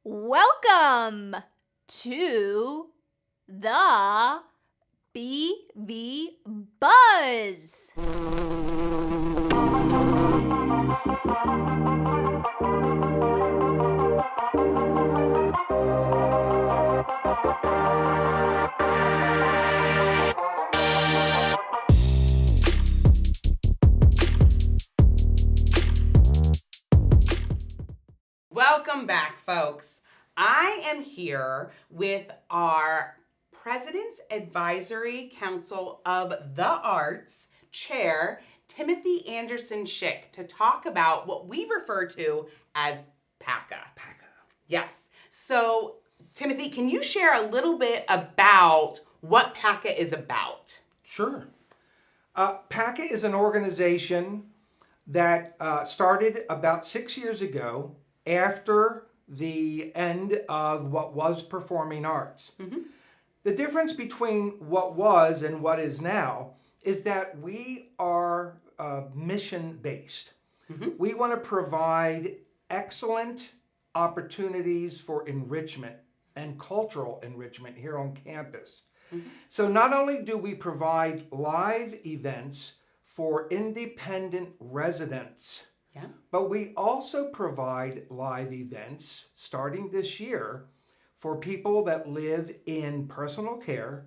Welcome to the BB Buzz. Welcome back, folks. I am here with our President's Advisory Council of the Arts Chair, Timothy Anderson Schick, to talk about what we refer to as PACA. Yes. So, Timothy, can you share a little bit about what PACA is about? Sure. PACA is an organization that started about 6 years ago after the end of what was performing arts. Mm-hmm. The difference between what was and what is now is that we are mission-based. Mm-hmm. We want to provide excellent opportunities for enrichment and cultural enrichment here on campus. Mm-hmm. So not only do we provide live events for independent residents, but we also provide live events starting this year for people that live in personal care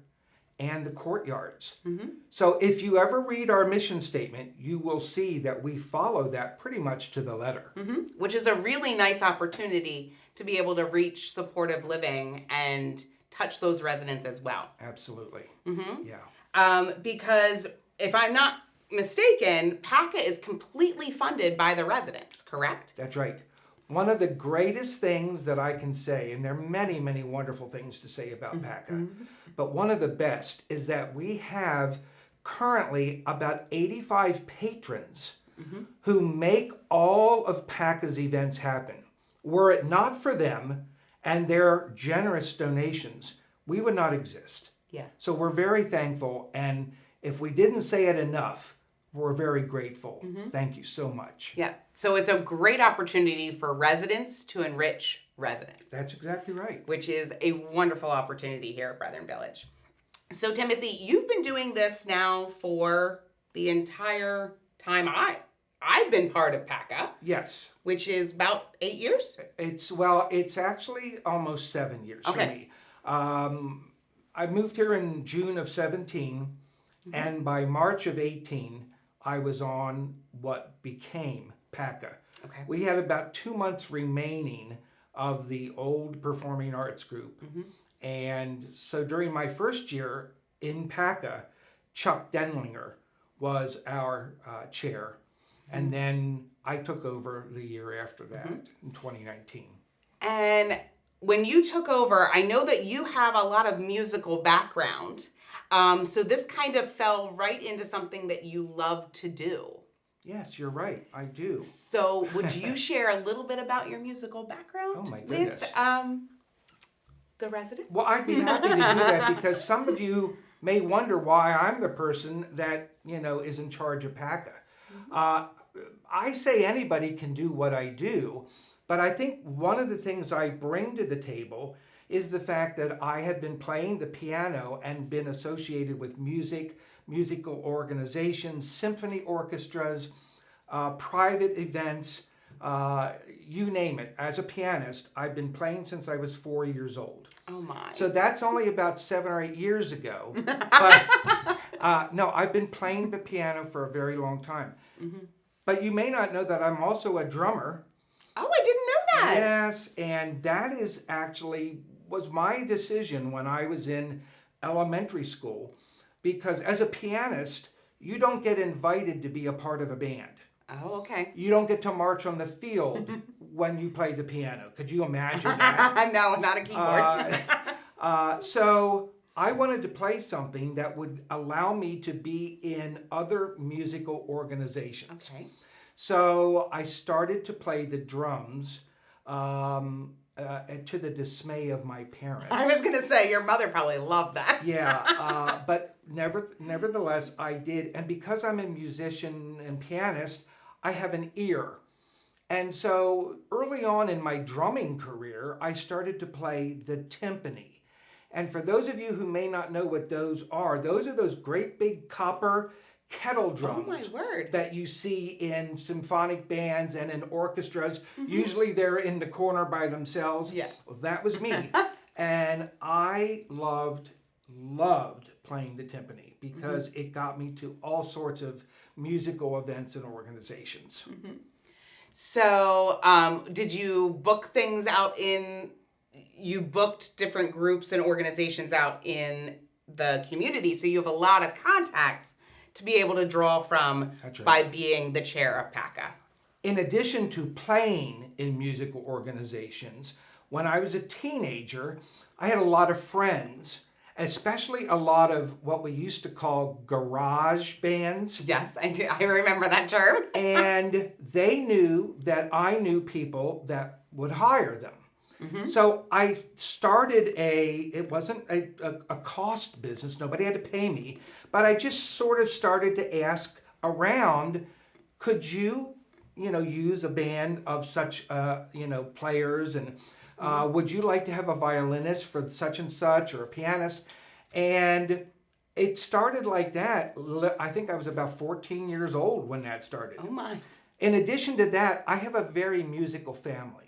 and the courtyards. Mm-hmm. So if you ever read our mission statement, you will see that we follow that pretty much to the letter. Mm-hmm. Which is a really nice opportunity to be able to reach supportive living and touch those residents as well. Absolutely. Mm-hmm. Yeah. Because if I'm not mistaken, PACA is completely funded by the residents, correct? That's right. One of the greatest things that I can say, and there are many, many wonderful things to say about PACA, Mm-hmm. but one of the best is that we have currently about 85 patrons Mm-hmm. who make all of PACA's events happen. Were it not for them and their generous donations, we would not exist. Yeah. So we're very thankful, and if we didn't say it enough, we're very grateful. Mm-hmm. Thank you so much. Yeah. So it's a great opportunity for residents to enrich residents. That's exactly right. Which is a wonderful opportunity here at Brethren Village. So Timothy, you've been doing this now for the entire time I've been part of PACA, Yes. which is about 8 years. It's actually almost 7 years for me. I moved here in June of 17, and by March of 18, I was on what became PACA. Okay. We had about 2 months remaining of the old performing arts group. Mm-hmm. And so during my first year in PACA, Chuck Denlinger was our chair. Mm-hmm. And then I took over the year after that in 2019. And when you took over, I know that you have a lot of musical background. So this kind of fell right into something that you love to do. Yes, you're right. I do. So would you share a little bit about your musical background Oh, my goodness. with the residents? Well, I'd be happy to do that because some of you may wonder why I'm the person that, is in charge of PACA. I say anybody can do what I do, but I think one of the things I bring to the table is the fact that I have been playing the piano and been associated with musical organizations, symphony orchestras, private events, you name it. As a pianist, I've been playing since I was 4 years old. Oh my. So that's only about 7 or 8 years ago. But no, I've been playing the piano for a very long time. Mm-hmm. But you may not know that I'm also a drummer. Oh, I didn't know that. Yes, and that was my decision when I was in elementary school, because as a pianist, you don't get invited to be a part of a band. Oh, okay. You don't get to march on the field when you play the piano. Could you imagine that? No, not a keyboard. So I wanted to play something that would allow me to be in other musical organizations. Okay. So I started to play the drums to the dismay of my parents. I was going to say, your mother probably loved that. Yeah, but nevertheless, I did. And because I'm a musician and pianist, I have an ear. And so early on in my drumming career, I started to play the timpani. And for those of you who may not know what those are those great big copper kettle drums Oh my word. that you see in symphonic bands and in orchestras. Usually they're in the corner by themselves. Yeah. Well, that was me. And I loved playing the timpani because it got me to all sorts of musical events and organizations. So, did you book things out you booked different groups and organizations out in the community, so you have a lot of contacts to be able to draw from That's right. by being the chair of PACA. In addition to playing in musical organizations, when I was a teenager, I had a lot of friends, especially a lot of what we used to call garage bands. Yes, I do. I remember that term. And they knew that I knew people that would hire them. So I started it wasn't a cost business, nobody had to pay me, but I just sort of started to ask around, could you use a band of such, players, and would you like to have a violinist for such and such, or a pianist? And it started like that. I think I was about 14 years old when that started. Oh my. In addition to that, I have a very musical family.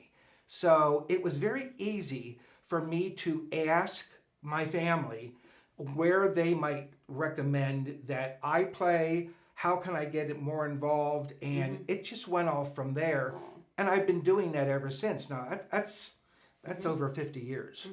So it was very easy for me to ask my family where they might recommend that I play, how can I get it more involved, and it just went off from there. And I've been doing that ever since. Now, that's over 50 years.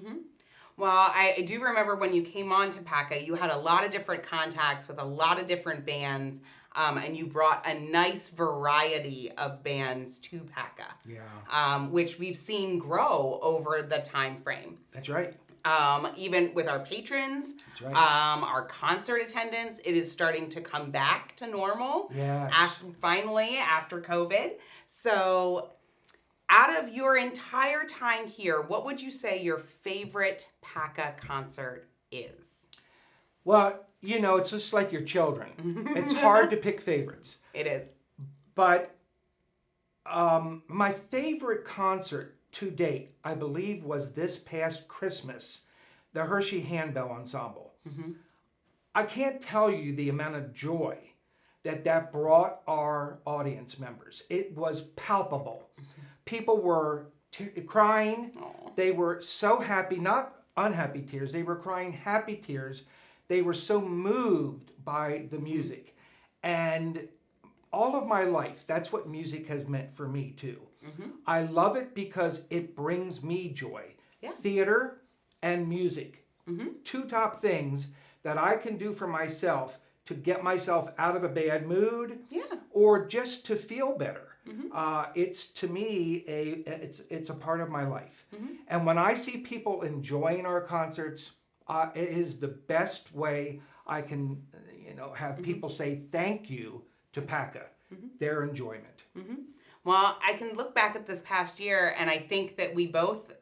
Well, I do remember when you came on to PACA, you had a lot of different contacts with a lot of different bands, and you brought a nice variety of bands to PACA. Yeah. Which we've seen grow over the time frame. That's right. Even with our patrons, That's right. our concert attendance, it is starting to come back to normal. Yes. Finally, after COVID. So, out of your entire time here, what would you say your favorite PACA concert is? Well, it's just like your children. It's hard to pick favorites. It is. But my favorite concert to date, I believe, was this past Christmas, the Hershey Handbell Ensemble. I can't tell you the amount of joy that brought our audience members. It was palpable. People were crying. Aww. They were so happy, not unhappy tears. They were crying happy tears. They were so moved by the music. And all of my life, that's what music has meant for me too. I love it because it brings me joy. Yeah. Theater and music. Two top things that I can do for myself to get myself out of a bad mood, or just to feel better. It's, to me, it's a part of my life. And when I see people enjoying our concerts, it is the best way I can, have people say thank you to PACA, their enjoyment. Well, I can look back at this past year, and I think that we both,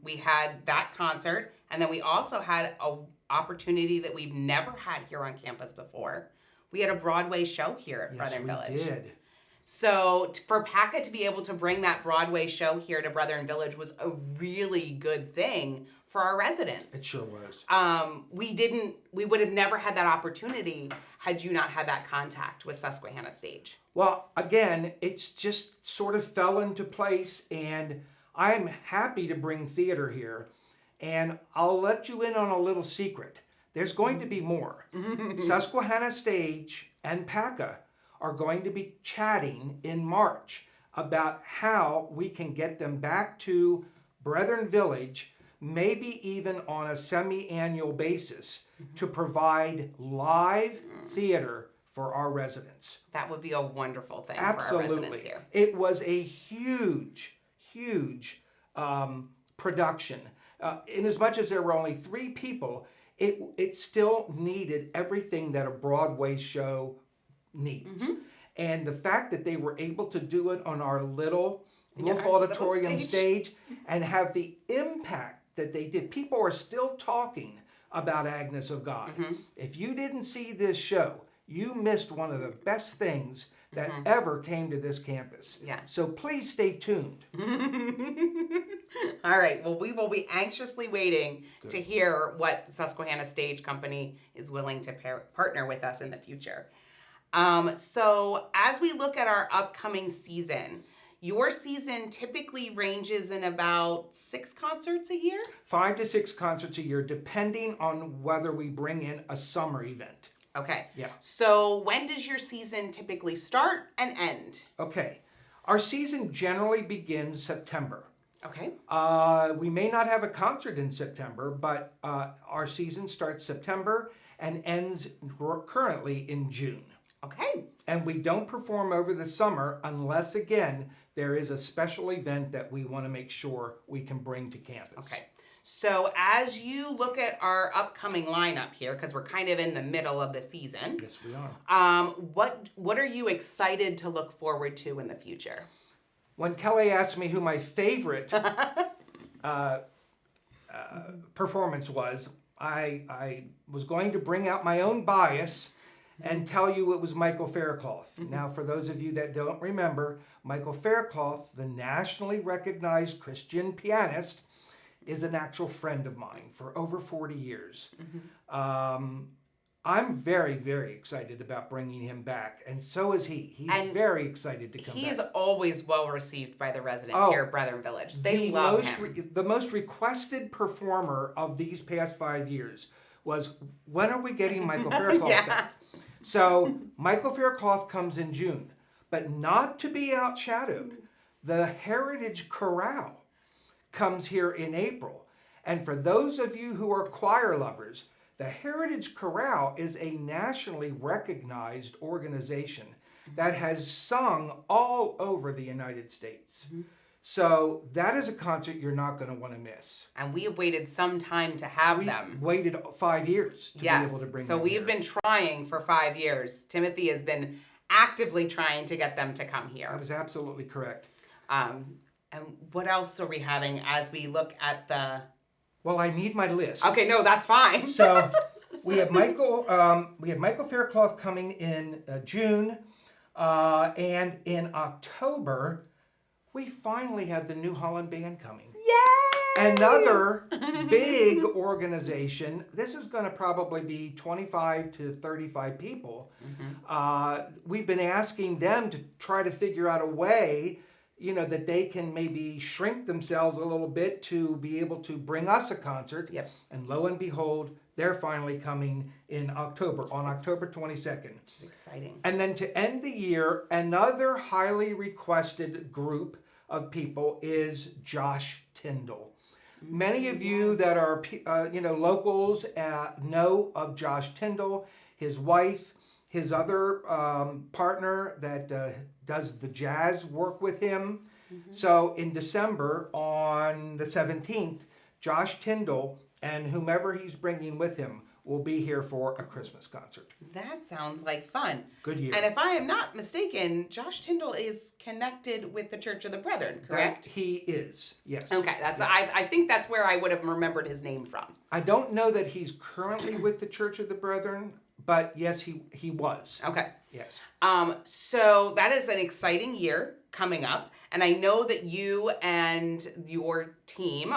we had that concert, and then we also had an opportunity that we've never had here on campus before. We had a Broadway show here at Brethren Village. Yes, we did. So for PACA to be able to bring that Broadway show here to Brethren Village was a really good thing for our residents. It sure was. We would have never had that opportunity had you not had that contact with Susquehanna Stage. Well, again, it's just sort of fell into place, and I'm happy to bring theater here. And I'll let you in on a little secret. There's going to be more. Susquehanna Stage and PACA are going to be chatting in March about how we can get them back to Brethren Village, maybe even on a semi-annual basis, to provide live theater for our residents. That would be a wonderful thing Absolutely. for our residents here. It was a huge production. In as much as there were only 3 people, it still needed everything that a Broadway show needs. And the fact that they were able to do it on our little auditorium stage and have the impact that they did. People are still talking about Agnes of God. If you didn't see this show, you missed one of the best things that ever came to this campus. Yeah. So please stay tuned. All right. Well, we will be anxiously waiting to hear what the Susquehanna Stage Company is willing to partner with us in the future. So as we look at our upcoming season, your season typically ranges in about 6 concerts a year? 5 to 6 concerts a year, depending on whether we bring in a summer event. Okay. Yeah. So when does your season typically start and end? Okay. Our season generally begins September. Okay. We may not have a concert in September, but our season starts September and ends currently in June. Okay. And we don't perform over the summer unless, again, there is a special event that we want to make sure we can bring to campus. Okay. So as you look at our upcoming lineup here, because we're kind of in the middle of the season, Yes, we are. what are you excited to look forward to in the future? When Kelly asked me who my favorite performance was, I was going to bring out my own bias and tell you it was Michael Faircloth. Now, for those of you that don't remember, Michael Faircloth, the nationally recognized Christian pianist, is an actual friend of mine for over 40 years. I'm very, very excited about bringing him back, and so is he. He's very excited to come back. He is always well received by the residents here at Brethren Village. They love him. The most requested performer of these past 5 years was, when are we getting Michael Faircloth back? So Michael Faircloth comes in June, but not to be outshadowed. The Heritage Chorale comes here in April. And for those of you who are choir lovers, the Heritage Chorale is a nationally recognized organization that has sung all over the United States. So that is a concert you're not going to want to miss. And we have waited some time to have them. Waited 5 years to be able to bring them we here. have been trying for 5 years. Timothy has been actively trying to get them to come here. That is absolutely correct. And what else are we having as we look at the... Well, I need my list. Okay, no, that's fine. So we have Michael Faircloth coming in June, and in October we finally have the New Holland Band coming. Yay! Another big organization. This is going to probably be 25 to 35 people. We've been asking them to try to figure out a way, that they can maybe shrink themselves a little bit to be able to bring us a concert. Yep. And lo and behold, they're finally coming in October, on October 22nd. Which is exciting. And then to end the year, another highly requested group of people is Josh Tyndall. Many of you that are, locals know of Josh Tyndall, his wife, his other partner that does the jazz work with him. So in December, on the 17th, Josh Tyndall and whomever he's bringing with him will be here for a Christmas concert. That sounds like fun. Good year. And if I am not mistaken, Josh Tyndall is connected with the Church of the Brethren, correct? He is, yes. Okay, I think that's where I would have remembered his name from. I don't know that he's currently with the Church of the Brethren, but yes, he was. Okay. Yes. So that is an exciting year coming up. And I know that you and your team,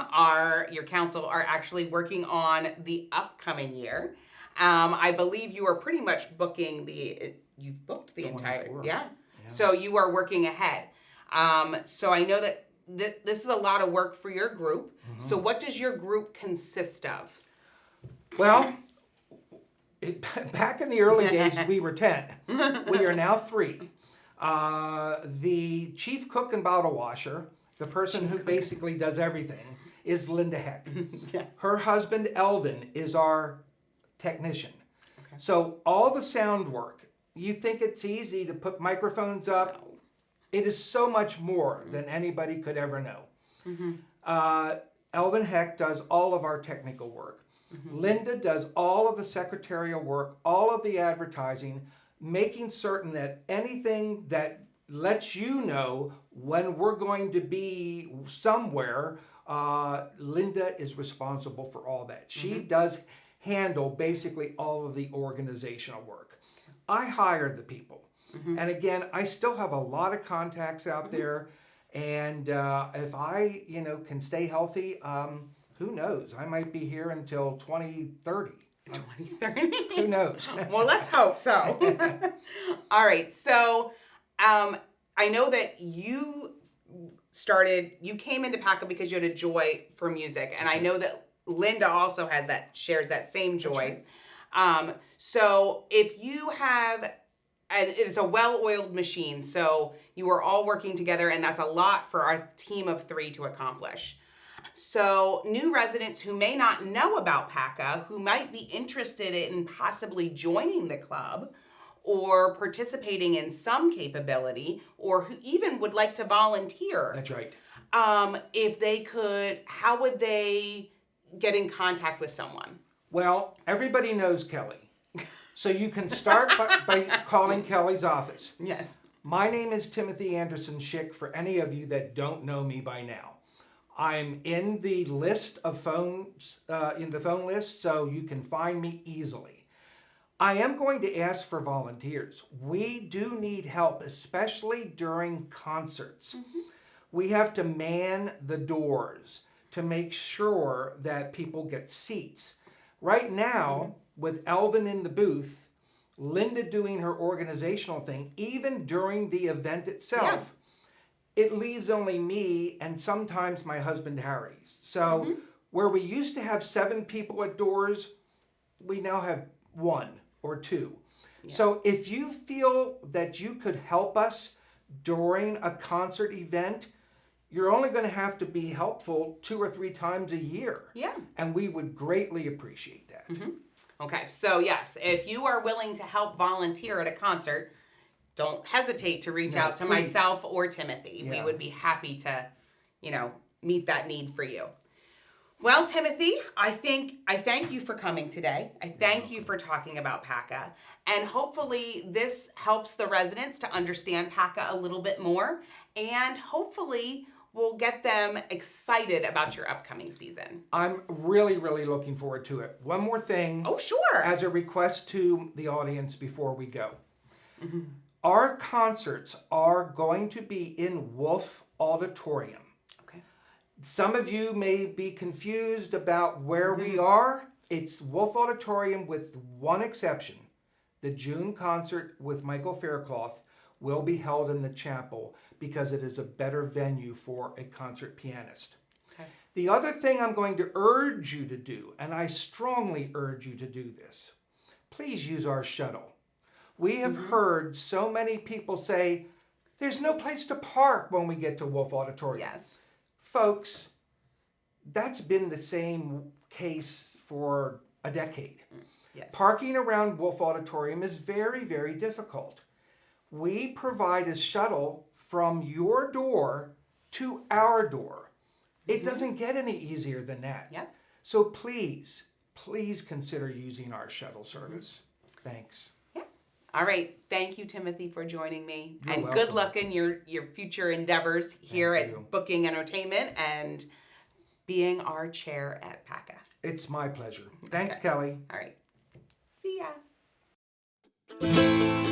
your council, are actually working on the upcoming year. I believe you are pretty much you've booked the entire, yeah. So you are working ahead. So I know that this is a lot of work for your group. So what does your group consist of? Well, back in the early days, we were 10. We are now 3. The chief cook and bottle washer, the person who basically does everything, is Linda Heck. Her husband, Elvin, is our technician. So all the sound work, you think it's easy to put microphones up. No. It is so much more than anybody could ever know. Elvin Heck does all of our technical work. Linda does all of the secretarial work, all of the advertising, making certain that anything that lets you know when we're going to be somewhere, Linda is responsible for all that. She does handle basically all of the organizational work. I hire the people. And again, I still have a lot of contacts out there. And if I, can stay healthy, who knows? I might be here until 2030. 2030. Who knows? Well, let's hope so. All right. So I know that you came into PACA because you had a joy for music. And I know that Linda also shares that same joy. So if you have, and it is a well-oiled machine, so you are all working together, and that's a lot for our team of 3 to accomplish. So new residents who may not know about PACA, who might be interested in possibly joining the club or participating in some capability, or who even would like to volunteer. That's right. If they could, how would they get in contact with someone? Well, everybody knows Kelly. So you can start by calling Kelly's office. Yes. My name is Timothy Anderson Schick, for any of you that don't know me by now. I'm in the list of phones, in the phone list, so you can find me easily. I am going to ask for volunteers. We do need help, especially during concerts. We have to man the doors to make sure that people get seats. Right now, with Elvin in the booth, Linda doing her organizational thing, even during the event itself, it leaves only me and sometimes my husband Harry. So where we used to have 7 people at doors, we now have 1 or 2. So if you feel that you could help us during a concert event, you're only going to have to be helpful 2 or 3 times a year. Yeah. And we would greatly appreciate that. Okay, so yes, if you are willing to help volunteer at a concert, don't hesitate to reach out to please. myself or Timothy. We Yeah. would be happy to, meet that need for you. Well, Timothy, I thank you for coming today. I thank you for talking about PACA. And hopefully this helps the residents to understand PACA a little bit more. And hopefully we'll get them excited about your upcoming season. I'm really, really looking forward to it. One more thing. Oh, sure. As a request to the audience before we go. Our concerts are going to be in Wolf Auditorium. Okay. Some of you may be confused about where we are. It's Wolf Auditorium with one exception. The June concert with Michael Faircloth will be held in the chapel because it is a better venue for a concert pianist. Okay. The other thing I'm going to urge you to do, and I strongly urge you to do this, please use our shuttle. We have heard so many people say, there's no place to park when we get to Wolf Auditorium. Yes. Folks, that's been the same case for a decade. Yes. Parking around Wolf Auditorium is very, very difficult. We provide a shuttle from your door to our door. It doesn't get any easier than that. Yep. So please consider using our shuttle service. Thanks. All right. Thank you, Timothy, for joining me. You're and welcome. good luck in your future endeavors here Thank at you. Booking Entertainment and being our chair at PACA. It's my pleasure. Thanks, Okay. Kelly. All right. See ya.